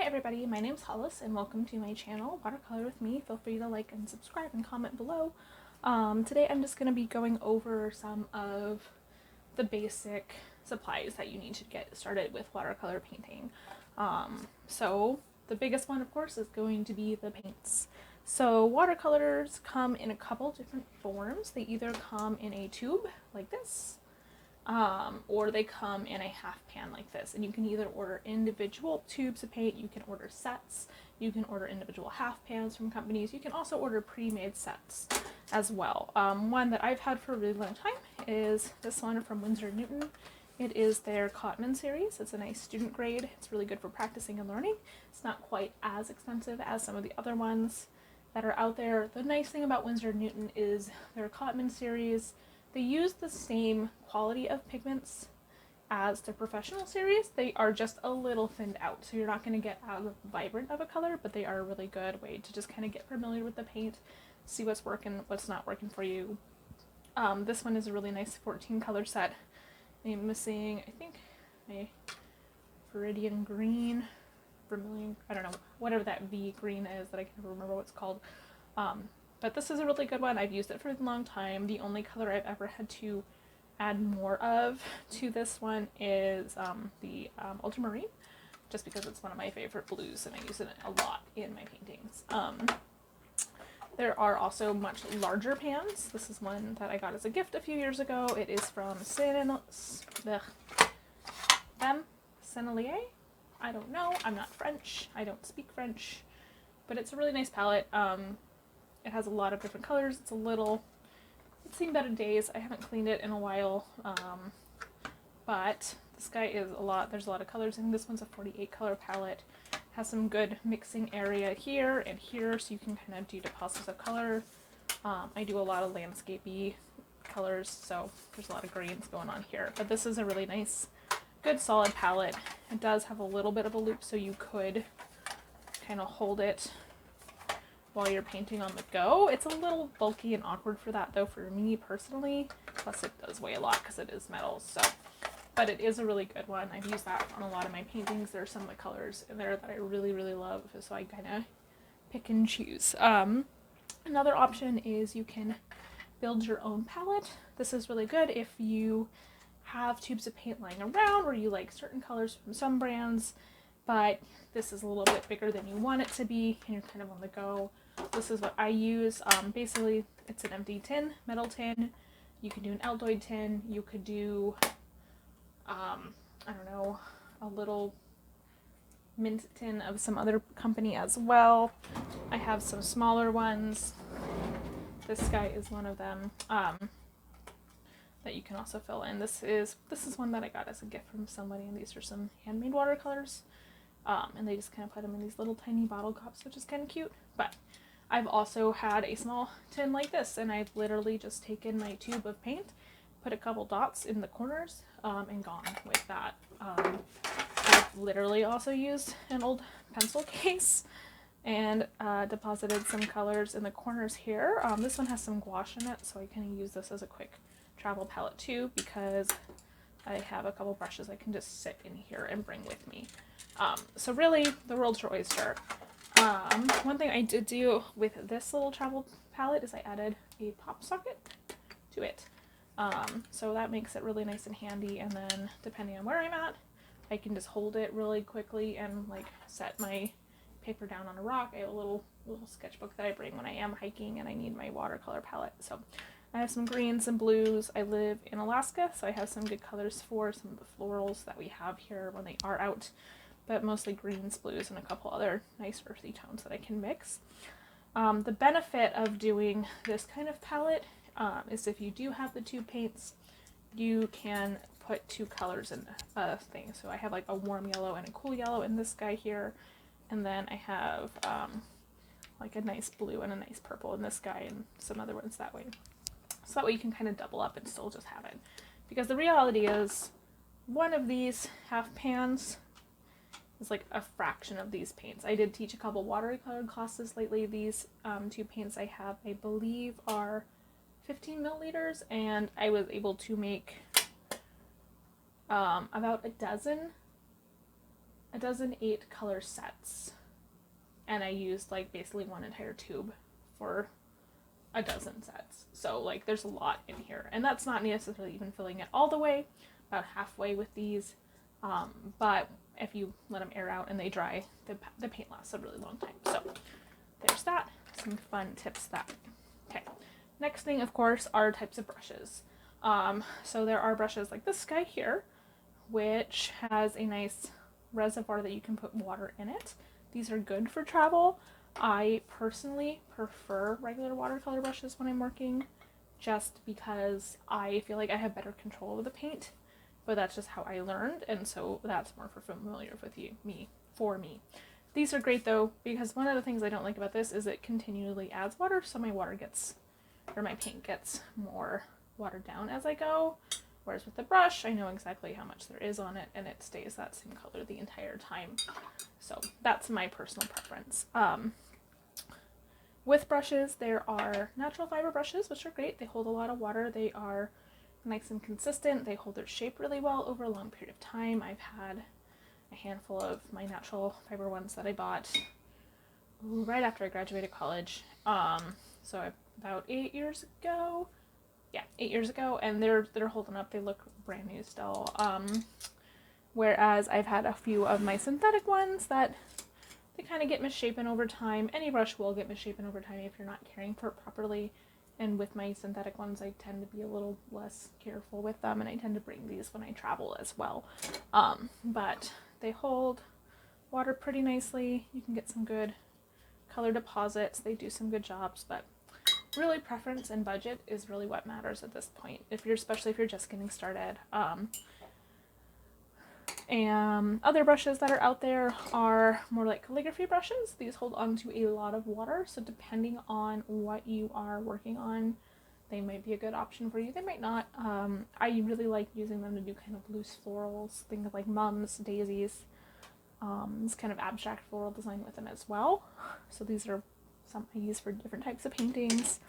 everybody, my name's Hollis and welcome to my channel, Watercolor with me. Feel free to like and subscribe and comment below. Today I'm just going to be going over some of the basic supplies that you need to get started with watercolor painting. So the biggest one, of course, is going to be the paints. So watercolors come in a couple different forms. They either come in a tube like this, or they come in a half pan like this, and you can either order individual tubes of paint, you can order sets, you can order individual half pans from companies, you can also order pre-made sets as well. One that I've had for a really long time is this one from Winsor & Newton. It is their Cotman series. It's a nice student grade. It's really good for practicing and learning. It's not quite as expensive as some of the other ones that are out there. The nice thing about Winsor & Newton is their Cotman series, they use the same quality of pigments as the professional series. They are just a little thinned out, so you're not going to get as vibrant of a color, but they are a really good way to just kind of get familiar with the paint, see what's working, what's not working for you. This one is a really nice 14 color set. I'm missing, I think, a Viridian green, vermilion, I don't know, whatever that V green is that I can never remember what it's called. But this is a really good one. I've used it for a long time. The only color I've ever had to add more of to this one is the ultramarine, just because it's one of my favorite blues and I use it a lot in my paintings. There are also much larger pans. This is one that I got as a gift a few years ago. It is from Sennelier. I don't know. I'm not French. I don't speak French. But it's a really nice palette. It has a lot of different colors. It's seen better days. I haven't cleaned it in a while, but this guy is there's a lot of colors in this one's a 48 color palette. Has some good mixing area here and here, so you can kind of do deposits of color. I do a lot of landscapey colors, so there's a lot of greens going on here, but this is a really nice, good solid palette. It does have a little bit of a loop, so you could kind of hold it while you're painting on the go. It's a little bulky and awkward for that though for me personally, plus it does weigh a lot because it is metal, so, but it is a really good one. I've used that on a lot of my paintings. There are some of the colors in there that I really love, so I kind of pick and choose. Another option is you can build your own palette. This is really good if you have tubes of paint lying around or you like certain colors from some brands, but this is a little bit bigger than you want it to be and you're kind of on the go. This is what I use. Basically, it's an empty tin, metal tin. You can do an Altoid tin. You could do, I don't know, a little mint tin of some other company as well. I have some smaller ones. This guy is one of them that you can also fill in. This is one that I got as a gift from somebody, and these are some handmade watercolors. And they just kind of put them in these little tiny bottle cups, which is kind of cute. But I've also had a small tin like this, and I've literally just taken my tube of paint, put a couple dots in the corners, and gone with that. I've literally also used an old pencil case and deposited some colors in the corners here. This one has some gouache in it, so I kind of use this as a quick travel palette too, because I have a couple brushes I can just sit in here and bring with me. So really, the world's your oyster. One thing I did do with this little travel palette is I added a pop socket to it. So that makes it really nice and handy, and then depending on where I'm at, I can just hold it really quickly and like set my paper down on a rock. I have a little sketchbook that I bring when I am hiking and I need my watercolor palette. So I have some greens and blues. I live in Alaska, so I have some good colors for some of the florals that we have here when they are out, but mostly greens, blues, and a couple other nice earthy tones that I can mix. The benefit of doing this kind of palette is if you do have the tube paints, you can put two colors in a thing. So I have like a warm yellow and a cool yellow in this guy here, and then I have like a nice blue and a nice purple in this guy, and some other ones that way. So that way you can kind of double up and still just have it. Because the reality is, one of these half pans is like a fraction of these paints. I did teach a couple watercolor classes lately. These two paints I have, I believe, are 15 milliliters, and I was able to make about a dozen a dozen 8 color sets, and I used like basically one entire tube for a dozen sets. So like there's a lot in here, and that's not necessarily even filling it all the way, about halfway with these. But if you let them air out and they dry, the paint lasts a really long time. So there's that. Some fun tips that. Okay. Next thing, of course, are types of brushes. So there are brushes like this guy here, which has a nice reservoir that you can put water in it. These are good for travel. I personally prefer regular watercolor brushes when I'm working, just because I feel like I have better control of the paint, but that's just how I learned, and so that's more familiar with for me. These are great though, because one of the things I don't like about this is it continually adds water, so my paint gets more watered down as I go. Whereas with the brush, I know exactly how much there is on it, and it stays that same color the entire time. So that's my personal preference. With brushes, there are natural fiber brushes, which are great. They hold a lot of water. They are nice and consistent. They hold their shape really well over a long period of time. I've had a handful of my natural fiber ones that I bought right after I graduated college. So about 8 years ago. Yeah, 8 years ago, and they're holding up. They look brand new still. Whereas I've had a few of my synthetic ones that they kind of get misshapen over time. Any brush will get misshapen over time if you're not caring for it properly. And with my synthetic ones, I tend to be a little less careful with them, and I tend to bring these when I travel as well. But they hold water pretty nicely. You can get some good color deposits. They do some good jobs, but really preference and budget is really what matters at this point, especially if you're just getting started. And other brushes that are out there are more like calligraphy brushes. These hold on to a lot of water, so depending on what you are working on, they might be a good option for you. They might not. I really like using them to do kind of loose florals, things like mums, daisies, this kind of abstract floral design with them as well. So these are some I use for different types of paintings.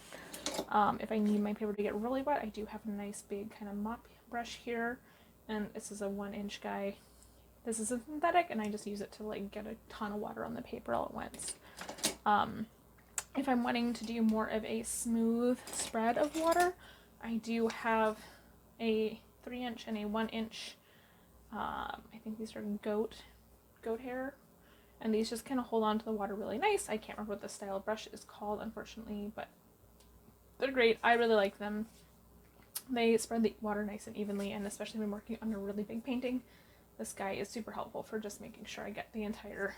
If I need my paper to get really wet, I do have a nice big kind of mop brush here, and this is a 1-inch guy. This is a synthetic, and I just use it to like get a ton of water on the paper all at once. If I'm wanting to do more of a smooth spread of water, I do have a 3-inch and a 1-inch. I think these are goat hair, and these just kind of hold on to the water really nice. I can't remember what the style of brush is called, unfortunately, but they're great. I really like them. They spread the water nice and evenly, and especially when working on a really big painting, this guy is super helpful for just making sure I get the entire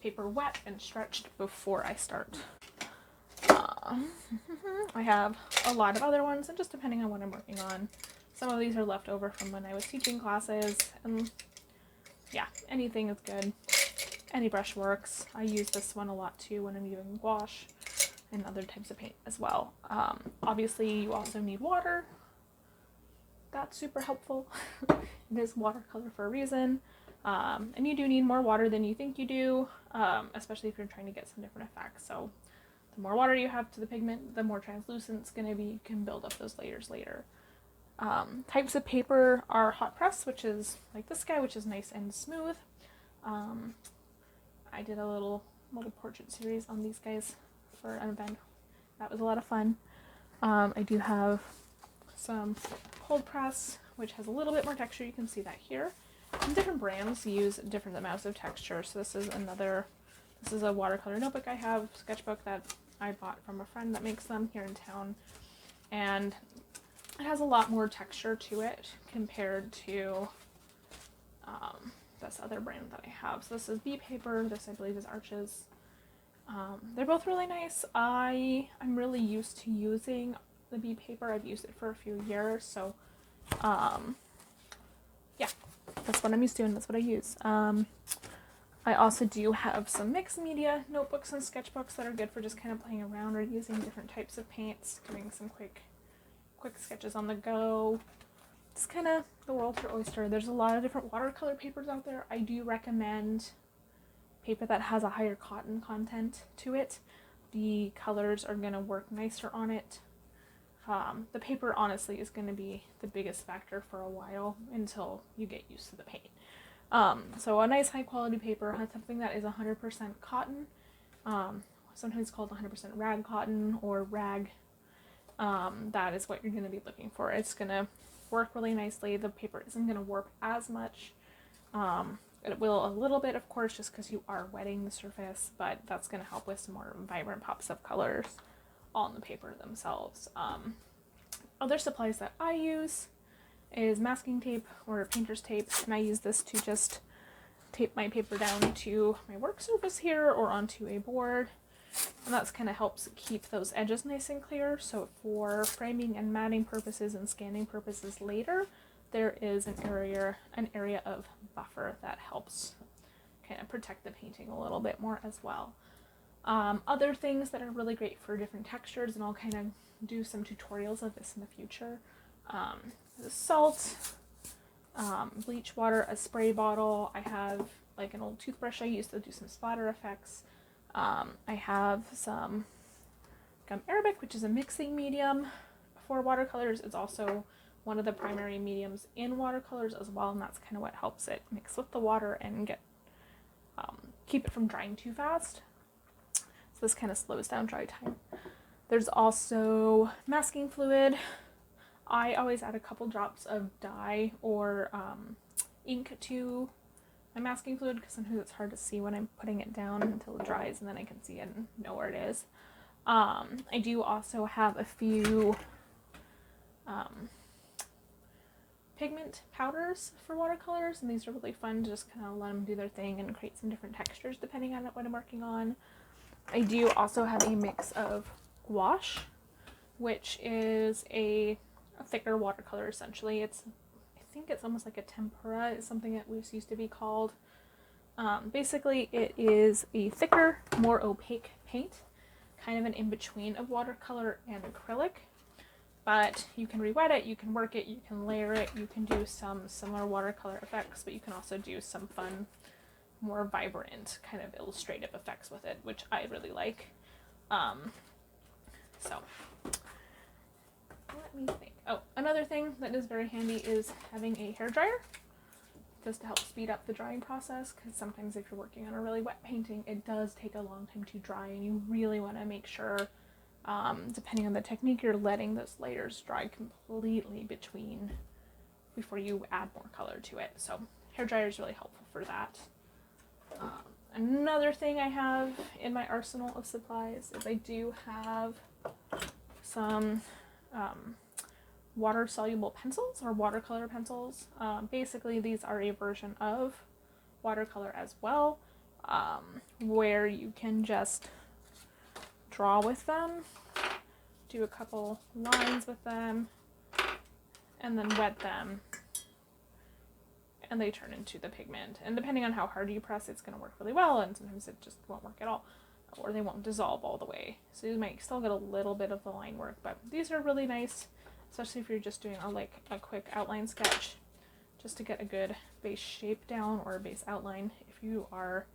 paper wet and stretched before I start. I have a lot of other ones, and just depending on what I'm working on. Some of these are left over from when I was teaching classes, and yeah, anything is good. Any brush works. I use this one a lot too when I'm using gouache and other types of paint as well. Obviously, you also need water. That's super helpful. It is watercolor for a reason. And you do need more water than you think you do, especially if you're trying to get some different effects. So the more water you have to the pigment, the more translucent it's going to be. You can build up those layers later. Types of paper are hot press, which is like this guy, which is nice and smooth. I did a little portrait series on these guys for an event. That was a lot of fun. I do have some cold press, which has a little bit more texture. You can see that here. And different brands use different amounts of texture. So this is a watercolor notebook I have, sketchbook that I bought from a friend that makes them here in town. And it has a lot more texture to it compared to this other brand that I have. So this is bee paper. This I believe is Arches. They're both really nice. I'm really used to using the bee paper. I've used it for a few years, so yeah, that's what I'm used to and that's what I use. I also do have some mixed media notebooks and sketchbooks that are good for just kind of playing around or using different types of paints, doing some quick sketches on the go. It's kind of the world's your oyster. There's a lot of different watercolor papers out there. I do recommend paper that has a higher cotton content to it. The colors are going to work nicer on it. The paper honestly is going to be the biggest factor for a while until you get used to the paint. So a nice high quality paper has something that is 100% cotton, sometimes called 100% rag cotton or rag. That is what you're going to be looking for. It's going to work really nicely. The paper isn't going to warp as much. It will a little bit, of course, just because you are wetting the surface, but that's going to help with some more vibrant pops of colors on the paper themselves. Other supplies that I use is masking tape or painter's tape, and I use this to just tape my paper down to my work surface here or onto a board, and that's kind of helps keep those edges nice and clear. So for framing and matting purposes and scanning purposes later, there is an area of buffer that helps kind of protect the painting a little bit more as well. Other things that are really great for different textures, and I'll kind of do some tutorials of this in the future. Salt, bleach water, a spray bottle. I have like an old toothbrush I use to do some splatter effects. I have some gum arabic, which is a mixing medium for watercolors. It's also one of the primary mediums in watercolors as well, and that's kind of what helps it mix with the water and get keep it from drying too fast. So this kind of slows down dry time. There's also masking fluid. I always add a couple drops of dye or ink to my masking fluid because sometimes it's hard to see when I'm putting it down until it dries, and then I can see it and know where it is. I do also have a few pigment powders for watercolors, and these are really fun to just kind of let them do their thing and create some different textures depending on what I'm working on. I do also have a mix of gouache, which is a thicker watercolor essentially. I think it's almost like a tempera is something that was used to be called. Basically it is a thicker, more opaque paint, kind of an in-between of watercolor and acrylic, but you can re-wet it, you can work it, you can layer it, you can do some similar watercolor effects, but you can also do some fun, more vibrant kind of illustrative effects with it, which I really like. So let me think. Oh, another thing that is very handy is having a hairdryer, just to help speed up the drying process, because sometimes if you're working on a really wet painting, it does take a long time to dry, and you really want to make sure, depending on the technique, you're letting those layers dry completely before you add more color to it. So hairdryer is really helpful for that. Another thing I have in my arsenal of supplies is I do have some water-soluble pencils or watercolor pencils. Basically, these are a version of watercolor as well, where you can just draw with them, do a couple lines with them, and then wet them, and they turn into the pigment. And depending on how hard you press, it's going to work really well, and sometimes it just won't work at all, or they won't dissolve all the way. So you might still get a little bit of the line work, but these are really nice, especially if you're just doing a quick outline sketch, just to get a good base shape down or a base outline. If you are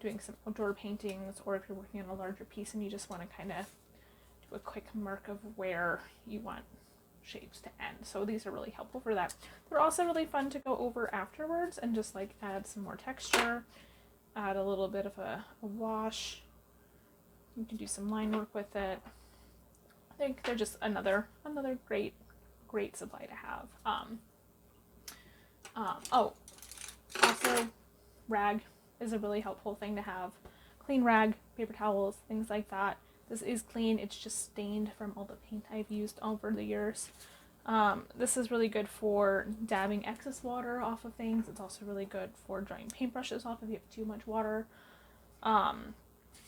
doing some outdoor paintings, or if you're working on a larger piece and you just want to kind of do a quick mark of where you want shapes to end. So these are really helpful for that. They're also really fun to go over afterwards and just like add some more texture, add a little bit of a wash. You can do some line work with it. I think they're just another great supply to have. Also rag is a really helpful thing to have. Clean rag, paper towels, things like that. This is clean, it's just stained from all the paint I've used over the years. This is really good for dabbing excess water off of things. It's also really good for drying paintbrushes off if you have too much water.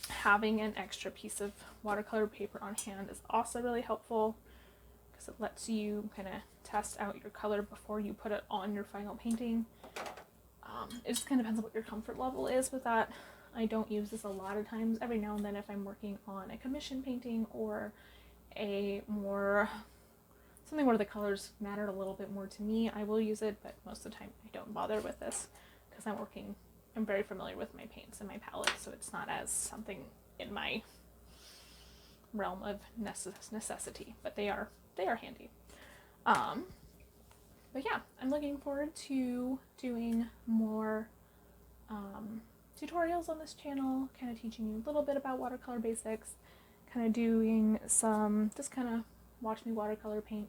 Having an extra piece of watercolor paper on hand is also really helpful, because it lets you kind of test out your color before you put it on your final painting. It just kind of depends on what your comfort level is with that. I don't use this a lot of times. Every now and then, if I'm working on a commission painting or something where the colors matter a little bit more to me, I will use it, but most of the time I don't bother with this because I'm very familiar with my paints and my palettes, so it's not as something in my realm of necessity, but they are handy. But yeah, I'm looking forward to doing more tutorials on this channel, kind of teaching you a little bit about watercolor basics, kind of doing some, just kind of watch me watercolor paint.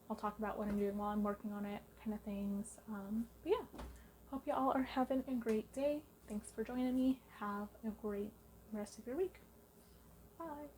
I'll talk about what I'm doing while I'm working on it, kind of things. But yeah, hope you all are having a great day. Thanks for joining me. Have a great rest of your week. Bye.